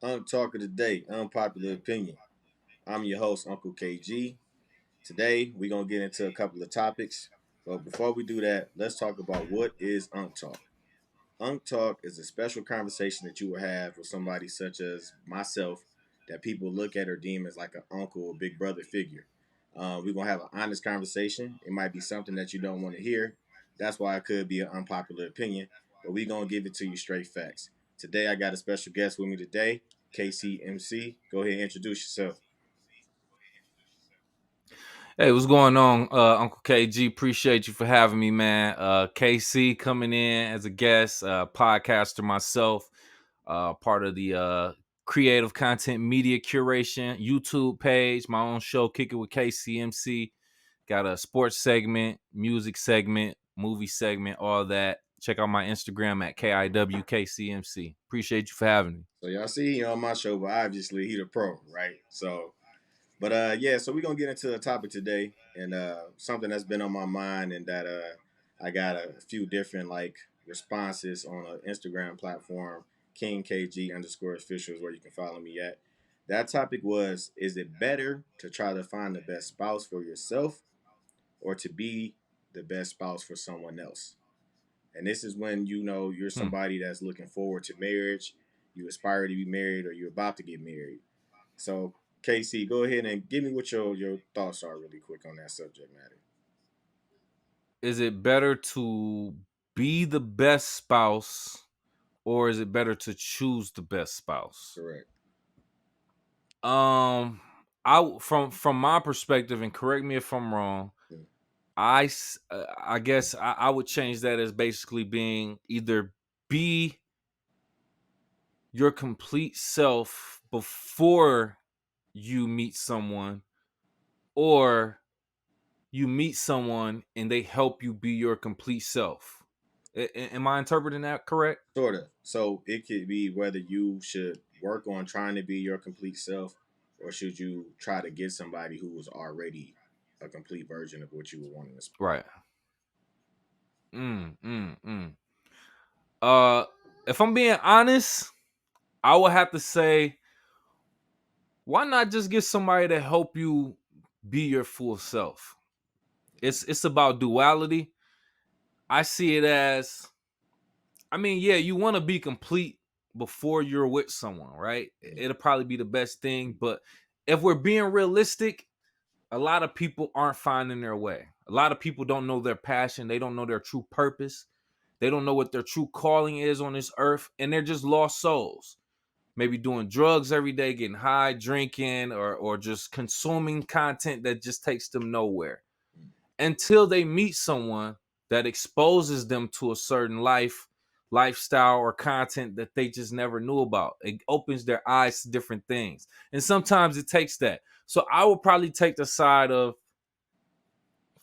Unk Talk of the Day, Unpopular Opinion. I'm your host, Uncle KG. Today, we're going to get into a couple of topics. But before we do that, let's talk about what is Unk Talk. Unk Talk is a special conversation that you will have with somebody such as myself that people look at or deem as like an uncle or big brother figure. We're going to have an honest conversation. It might be something that you don't want to hear. That's why it could be an unpopular opinion, but we're going to give it to you straight facts. Today, I got a special guest with me today, KCMC. Go ahead and introduce yourself. Hey, what's going on, Uncle KG? Appreciate you for having me, man. KC coming in as a guest, podcaster myself, part of the creative content media curation YouTube page, my own show, Kick It with KCMC. Got a sports segment, music segment, movie segment, all that. Check out my Instagram at KIWKCMC. Appreciate you for having me. So y'all see on my show, but obviously he the pro, right? So we're gonna get into the topic today, and something that's been on my mind, and that I got a few different like responses on an Instagram platform, King KG underscore officials, where you can follow me at. That topic was: is it better to try to find the best spouse for yourself, or to be the best spouse for someone else? And this is when you know you're Hmm. somebody that's looking forward to marriage, you aspire to be married, or you're about to get married. So, KC, go ahead and give me what your thoughts are really quick on that subject matter. Is it better to be the best spouse or is it better to choose the best spouse? Correct. Um, from my perspective, and correct me if I'm wrong. Mm. I guess I would change that as basically being either be your complete self before you meet someone, or you meet someone and they help you be your complete self. Am I interpreting that correct? Sort of. So it could be whether you should work on trying to be your complete self, or should you try to get somebody who was already a complete version of what you were wanting to speak. Right. Mm, mm, mm. Uh, if I'm being honest, I would have to say, why not just get somebody to help you be your full self? It's about duality. I see it as, I mean, yeah, you want to be complete before you're with someone, right? Mm. It'll probably be the best thing, but if we're being realistic, a lot of people aren't finding their way. A lot of people don't know their passion. They don't know their true purpose. They don't know what their true calling is on this earth, and they're just lost souls. Maybe doing drugs every day, getting high, drinking, or just consuming content that just takes them nowhere until they meet someone that exposes them to a certain lifestyle or content that they just never knew about. It opens their eyes to different things. And sometimes it takes that. So I would probably take the side of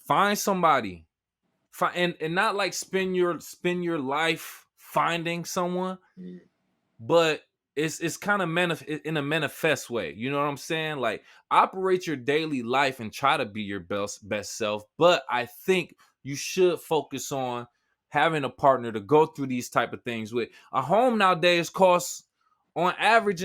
find somebody. And not like spend your life finding someone, Mm. but it's kind of in a manifest way. You know what I'm saying? Like, operate your daily life and try to be your best self. But I think you should focus on having a partner to go through these type of things with. A home nowadays costs on average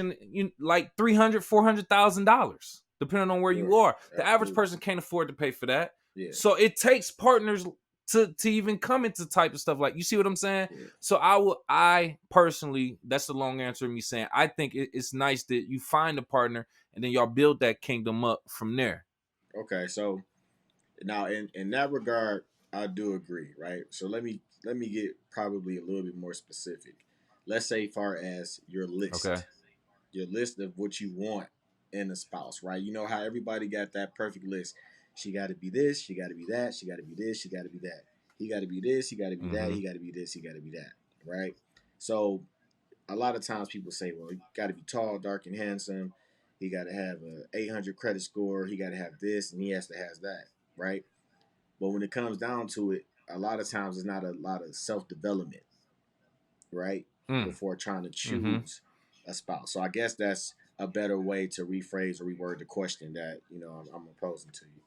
like $300,000-$400,000, depending on where you Sure. are. The average Absolutely. person can't afford to pay for that. Yeah. So it takes partners to even come into type of stuff. Like, you see what I'm saying? Yeah. So I personally, that's the long answer of me saying I think it's nice that you find a partner and then y'all build that kingdom up from there. Okay. So now in that regard, I do agree, right? So let me get probably a little bit more specific. Let's say far as Okay. your list of what you want in a spouse, right? You know how everybody got that perfect list. She got to be this, she got to be that, she got to be this, she got to be that. He got to be this, he got to be that, Mm-hmm. he got to be this, he got to be that, right? So a lot of times people say, well, he got to be tall, dark, and handsome. He got to have a 800 credit score. He got to have this, and he has to have that, right? But when it comes down to it, a lot of times it's not a lot of self development, right? Mm. Before trying to Mm-hmm. choose a spouse. So I guess that's a better way to rephrase or reword the question that I'm posing to you.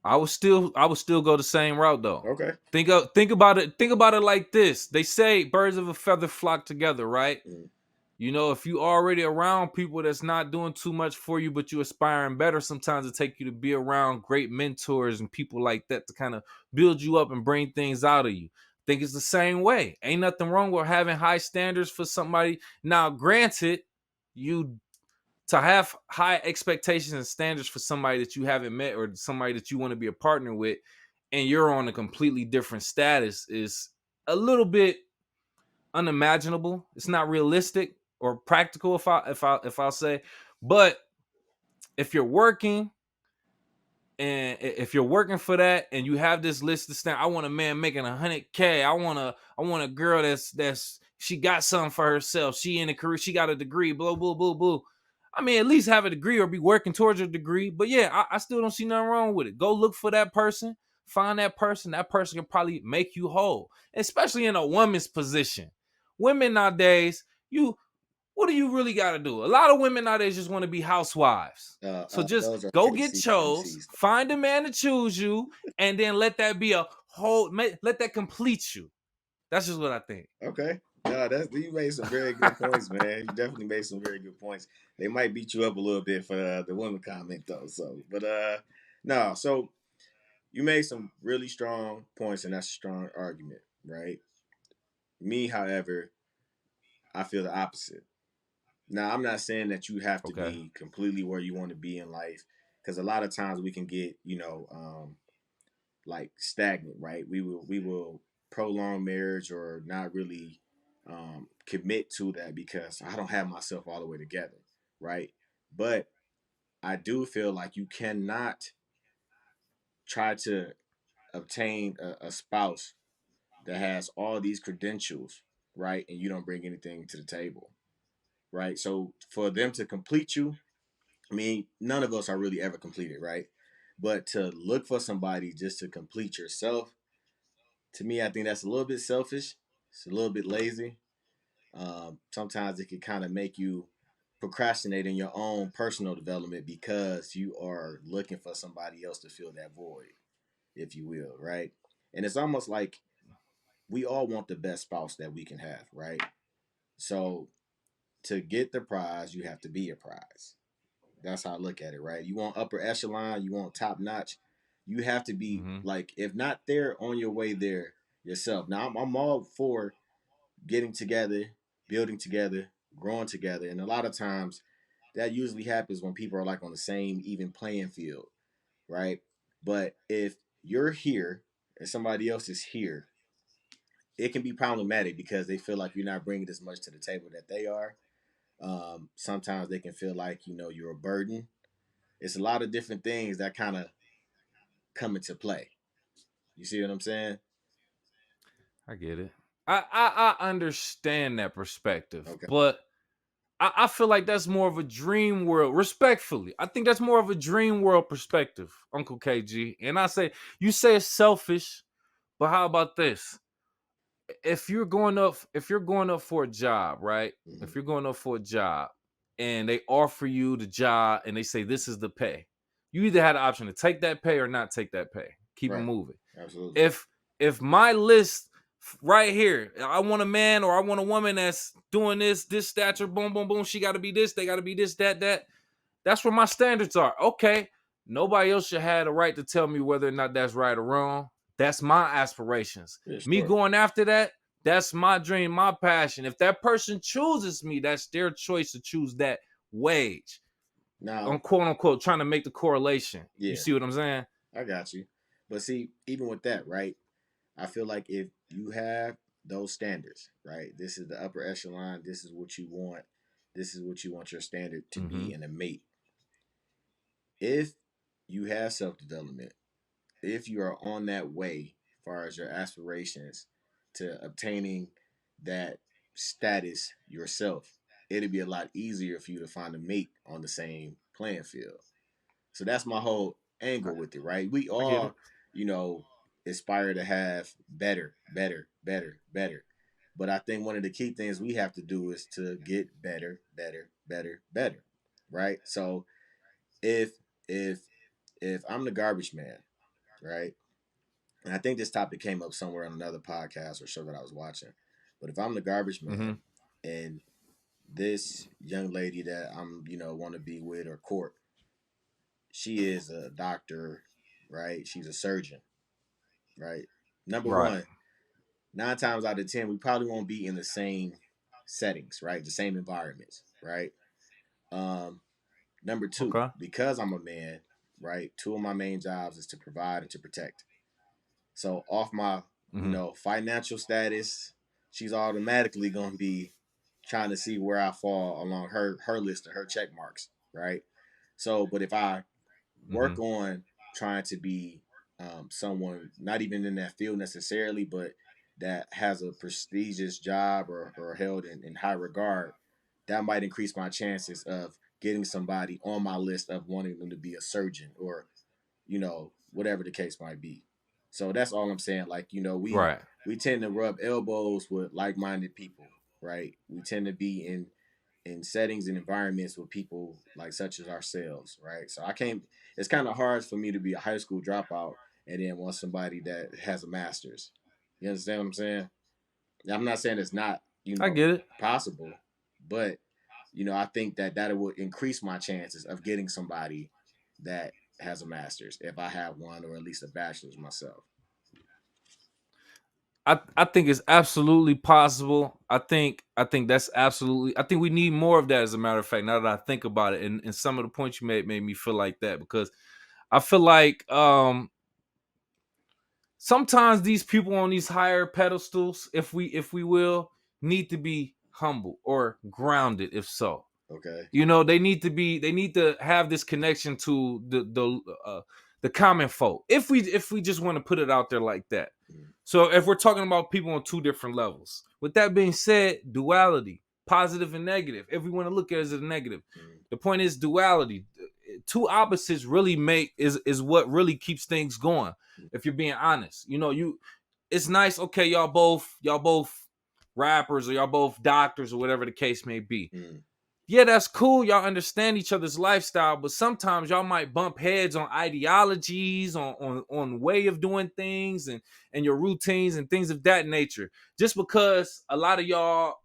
I would still go the same route though. Okay. Think about it like this. They say birds of a feather flock together, right? Mm. You know, if you already around people that's not doing too much for you, but you aspiring better, sometimes it take you to be around great mentors and people like that to kind of build you up and bring things out of you. Think it's the same way. Ain't nothing wrong with having high standards for somebody. Now, granted, you to have high expectations and standards for somebody that you haven't met or somebody that you want to be a partner with, and you're on a completely different status is a little bit unimaginable. It's not realistic or practical, if I'll say. But if you're working and if you're working for that and you have this list of stand, I want a man making 100K. I want a girl that's she got something for herself. She in a career, she got a degree, blah, blah, blah, blah. I mean, at least have a degree or be working towards a degree. But yeah, I still don't see nothing wrong with it. Go look for that person, find that person. That person can probably make you whole, especially in a woman's position. Women nowadays, what do you really got to do? A lot of women nowadays just want to be housewives. So just Those are go get KC chose, MCs. find a man to choose you, and then let that be a whole. Let that complete you. That's just what I think. Okay. No, that's you made some very good points, man. You definitely made some very good points. They might beat you up a little bit for the women comment though. So, but no. So you made some really strong points, and that's a strong argument, right? Me, however, I feel the opposite. Now, I'm not saying that you have to Okay. be completely where you want to be in life, because a lot of times we can get, like stagnant, right? We will prolong marriage or not really commit to that because I don't have myself all the way together, right? But I do feel like you cannot try to obtain a spouse that has all these credentials, right? And you don't bring anything to the table, right? So for them to complete you, I mean, none of us are really ever completed, right? But to look for somebody just to complete yourself, to me, I think that's a little bit selfish. It's a little bit lazy. Sometimes it can kind of make you procrastinate in your own personal development because you are looking for somebody else to fill that void, if you will, right? And it's almost like we all want the best spouse that we can have, right? So to get the prize, you have to be a prize. That's how I look at it, right? You want upper echelon, you want top notch. You have to be Mm-hmm. like, if not there, on your way there yourself. Now, I'm all for getting together, building together, growing together, and a lot of times that usually happens when people are like on the same even playing field, right? But if you're here and somebody else is here, it can be problematic because they feel like you're not bringing as much to the table that they are. Sometimes they can feel like you're a burden. It's a lot of different things that kind of come into play. You see what I'm saying? I get it. I understand that perspective, Okay. but I feel like that's more of a dream world. Respectfully, I think that's more of a dream world perspective, Uncle KG. And I say you say it's selfish, but how about this? If you're going up for a job, right? Mm-hmm. If you're going up for a job and they offer you the job and they say this is the pay, you either had the option to take that pay or not take that pay. Keep it Right. moving. Absolutely. If my list right here, I want a man or I want a woman that's doing this stature, boom, boom, boom. She got to be this. They got to be this, that. That's where my standards are. Okay. Nobody else should have the right to tell me whether or not that's right or wrong. That's my aspirations. Yeah, Me sure. going after that, that's my dream, my passion. If that person chooses me, that's their choice to choose that wage. I'm Now, quote unquote trying to make the correlation. You yeah, see what I'm saying? I got you. But see, even with that, right? I feel like if you have those standards, right? This is the upper echelon. This is what you want. This is what you want your standard to Mm-hmm. be in a mate. If you have self development, if you are on that way, as far as your aspirations to obtaining that status yourself, it'd be a lot easier for you to find a mate on the same playing field. So that's my whole angle with it, right? We I get it. all, you know, aspire to have better, better, better, better. But I think one of the key things we have to do is to get better, better, better, better, right? So if if if I'm the garbage man, right? And I think this topic came up somewhere on another podcast or show that I was watching. But if I'm the garbage Mm-hmm. man and this young lady that I'm, want to be with or court, she is a doctor, right? She's a surgeon, right? Number Right. one, 9 times out of 10, we probably won't be in the same settings, right? The same environments, right? Um, Number two, Okay. because I'm a man, right? Two of my main jobs is to provide and to protect. So off my, Mm-hmm. financial status, she's automatically gonna be trying to see where I fall along her list of her check marks, right? So, but if I Mm-hmm. work on trying to be someone not even in that field necessarily, but that has a prestigious job or held in high regard, that might increase my chances of getting somebody on my list of wanting them to be a surgeon or whatever the case might be. So that's all I'm saying. Like, Right. we tend to rub elbows with like-minded people, right? We tend to be in settings and environments with people like such as ourselves, right? So I can't. It's kind of hard for me to be a high school dropout and then want somebody that has a master's. You understand what I'm saying? I'm not saying it's not I get it. possible, but I think that would increase my chances of getting somebody that has a master's if I have one or at least a bachelor's myself. I think it's absolutely possible. I think that's absolutely. I think we need more of that. As a matter of fact, now that I think about it, and some of the points you made me feel like that because I feel like sometimes these people on these higher pedestals, if we will, need to be humble or grounded. If so, Okay. they need to have this connection to the common folk. If we just want to put it out there like that. Mm, So if we're talking about people on two different levels, with that being said, duality, positive and negative. If we want to look at it as a negative, mm, the point is duality. Two opposites really make is what really keeps things going. mm, If you're being honest, it's nice. Okay, y'all both rappers or y'all both doctors or whatever the case may be. mm, Yeah, that's cool. Y'all understand each other's lifestyle, but sometimes y'all might bump heads on ideologies, on way of doing things, and your routines and things of that nature. Just because a lot of y'all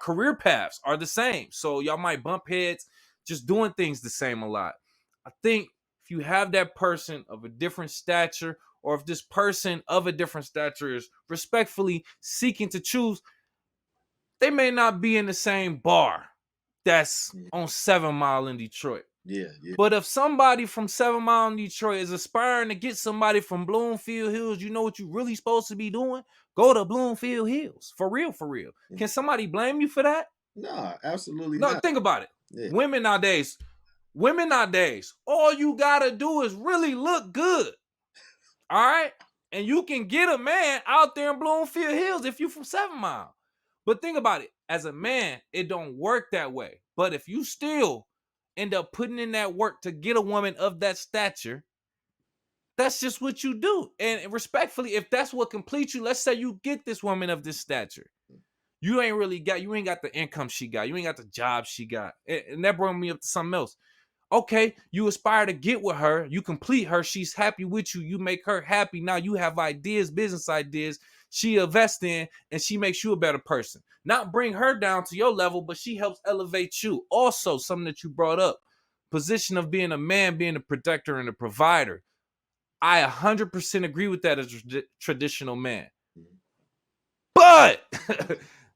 career paths are the same, so y'all might bump heads just doing things the same a lot. I think if you have that person of a different stature, or if this person of a different stature is respectfully seeking to choose, they may not be in the same bar that's mm. on 7 Mile in Detroit. Yeah, yeah. But if somebody from 7 Mile in Detroit is aspiring to get somebody from Bloomfield Hills, you know what you really supposed to be doing? Go to Bloomfield Hills. For real, for real. Mm. Can somebody blame you for that? No, absolutely No, not. think about it. Yeah. Women nowadays, all you gotta do is really look good. All right. And you can get a man out there in Bloomfield Hills if you from 7 Mile. But think about it. As a man, it don't work that way. But if you still end up putting in that work to get a woman of that stature, that's just what you do. And respectfully, if that's what completes you, let's say you get this woman of this stature. You ain't got the income she got. You ain't got the job she got. And that brought me up to something else. Okay, you aspire to get with her, you complete her, she's happy with you, you make her happy. Now you have ideas, business ideas, she invests in, and she makes you a better person. Not bring her down to your level, but she helps elevate you. Also, something that you brought up, position of being a man, being a protector and a provider. I 100% agree with that as a traditional man. Mm. But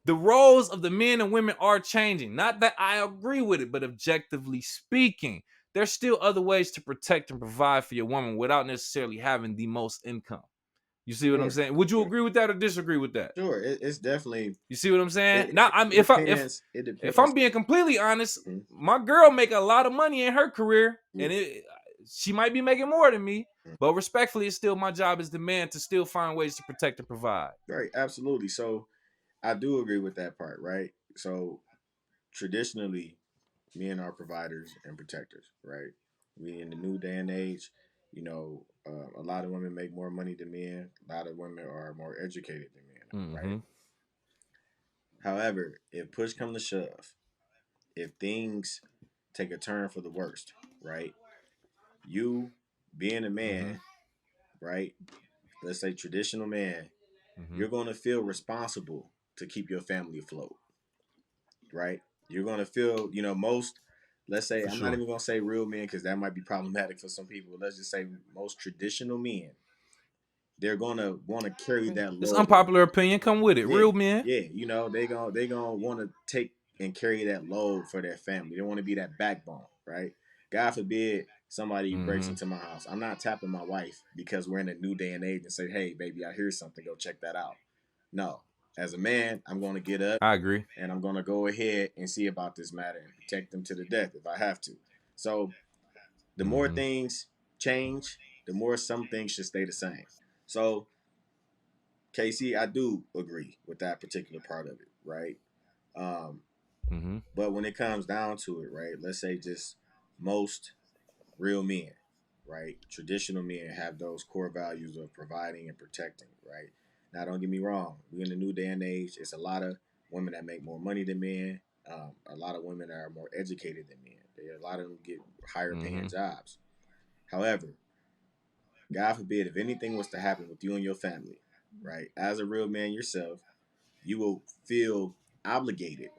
the roles of the men and women are changing. Not that I agree with it, but objectively speaking, there's still other ways to protect and provide for your woman without necessarily having the most income. You see what I'm Sure, saying? Would you sure, agree with that or disagree with that? sure. It's definitely You see what I'm saying? it, Now, it I'm it depends. It if I'm depends. being completely honest, Mm, my girl make a lot of money in her career, mm, and she might be making more than me. mm. But respectfully, it's still my job as the man to still find ways to protect and provide. Right, absolutely. So I do agree with that part, right? So traditionally, men are providers and protectors, right? We in the new day and age, a lot of women make more money than men. A lot of women are more educated than men, right? Mm-hmm. However, if push come to shove, if things take a turn for the worst, right? You being a Mm-hmm. man, right? Let's say traditional man, Mm-hmm. you're going to feel responsible to keep your family afloat, right? You're gonna feel, most. Let's say For I'm not sure. even gonna say real men because that might be problematic for some people. Let's just say most traditional men, they're gonna want to carry that It's load. unpopular opinion. Come with it. Yeah, Real men. yeah. They gonna want to take and carry that load for their family. They want to be that backbone, right? God forbid somebody breaks Mm-hmm. into my house. I'm not tapping my wife because we're in a new day and age and say, "Hey, baby, I hear something. Go check that out." No, as a man, I'm going to get up I agree. and I'm going to go ahead and see about this matter and protect them to the death if I have to. So the more Mm-hmm. things change, the more some things should stay the same. So Casey, I do agree with that particular part of it, right? Um, Mm-hmm. but when it comes down to it, right, let's say just most real men, right, traditional men have those core values of providing and protecting, right? Now, don't get me wrong, we're in a new day and age. It's a lot of women that make more money than men. A lot of women that are more educated than men. A lot of them get higher paying Mm-hmm. jobs. However, God forbid if anything was to happen with you and your family, right? As a real man yourself, you will feel obligated,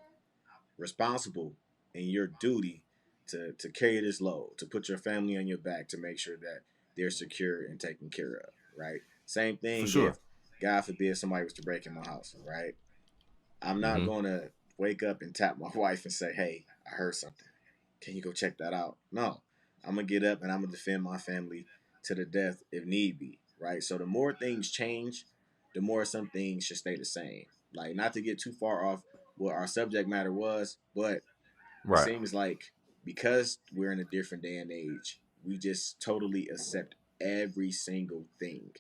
responsible in your duty to carry this load, to put your family on your back, to make sure that they're secure and taken care of, right? Same For thing sure. if, God forbid, somebody was to break in my house, right? I'm not Mm-hmm. going to wake up and tap my wife and say, hey, I heard something. Can you go check that out? No, I'm going to get up and I'm going to defend my family to the death if need be, right? So the more things change, the more some things should stay the same. Like, not to get too far off what our subject matter was, but it Right. seems like because we're in a different day and age, we just totally accept every single thing.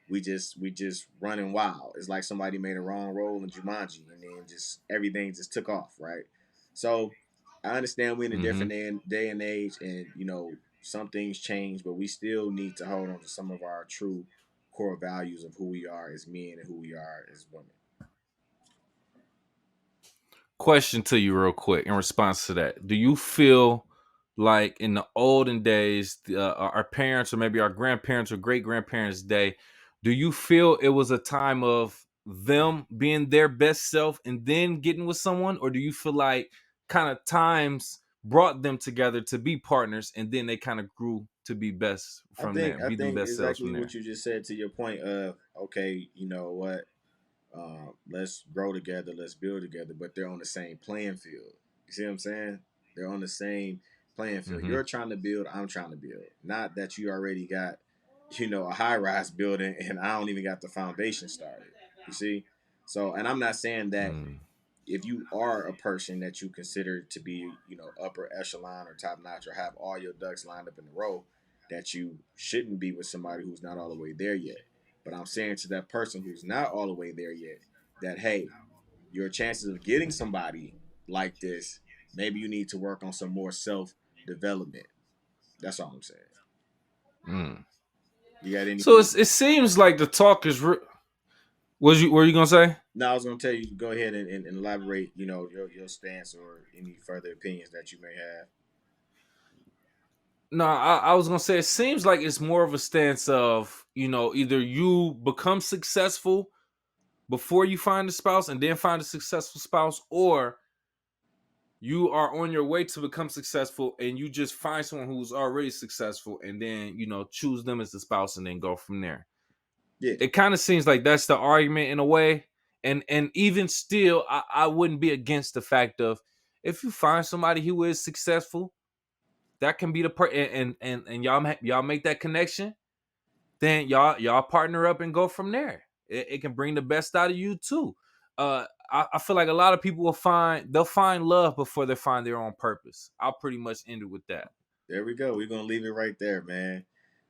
We just running wild. It's like somebody made a wrong roll in Jumanji, and then just everything just took off, right? So I understand we're in a Mm-hmm. different day and age, and some things change, but we still need to hold on to some of our true core values of who we are as men and who we are as women. Question to you, real quick, in response to that. Do you feel like in the olden days, our parents or maybe our grandparents or great grandparents' day, do you feel it was a time of them being their best self and then getting with someone? Or do you feel like kind of times brought them together to be partners and then they kind of grew to be best I from think there, I be them think best selves exactly from what there? you just said to your point of, okay, you know what, let's grow together, let's build together, but they're on the same playing field. You see what I'm saying? They're on the same playing field. Mm-hmm. You're trying to build, I'm trying to build. Not that you already got, a high rise building and I don't even got the foundation started. You see? So, and I'm not saying that Mm. if you are a person that you consider to be, upper echelon or top notch or have all your ducks lined up in a row, that you shouldn't be with somebody who's not all the way there yet. But I'm saying to that person who's not all the way there yet that, hey, your chances of getting somebody like this, maybe you need to work on some more self development. That's all I'm saying. Mm. You got So anything? it seems like the talk is. Was you? Were you gonna say? No, I was going to tell you, go ahead and elaborate, your stance or any further opinions that you may have. No, I was gonna say it seems like it's more of a stance of either you become successful before you find a spouse and then find a successful spouse, or you are on your way to become successful and you just find someone who's already successful and then choose them as the spouse and then go from there. Yeah, It kind of seems like that's the argument in a way, and even still, I wouldn't be against the fact of if you find somebody who is successful that can be the and y'all make that connection, then y'all partner up and go from there. It can bring the best out of you too. I feel like a lot of people they'll find love before they find their own purpose. I'll pretty much end it with that. there we go. We're gonna leave it right there, man.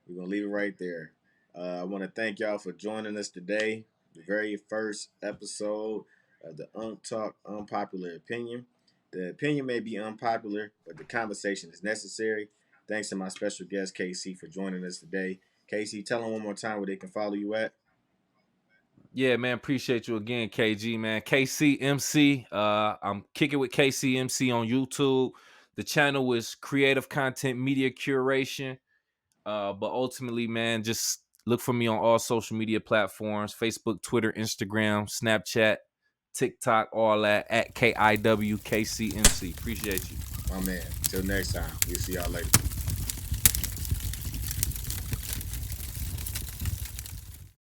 We're gonna leave it right there. I want to thank y'all for joining us today. The very first episode of the Unk Talk Unpopular Opinion. The opinion may be unpopular, but the conversation is necessary. Thanks to my special guest KC for joining us today. Casey, tell them one more time where they can follow you at. Yeah, man, appreciate you again, KG, man. KCMC. I'm kicking with KCMC on YouTube. The channel is creative content media curation. But ultimately, man, just look for me on all social media platforms: Facebook, Twitter, Instagram, Snapchat. TikTok, all that at KIWKCNC. Appreciate you. My man. Till next time. We'll see y'all later.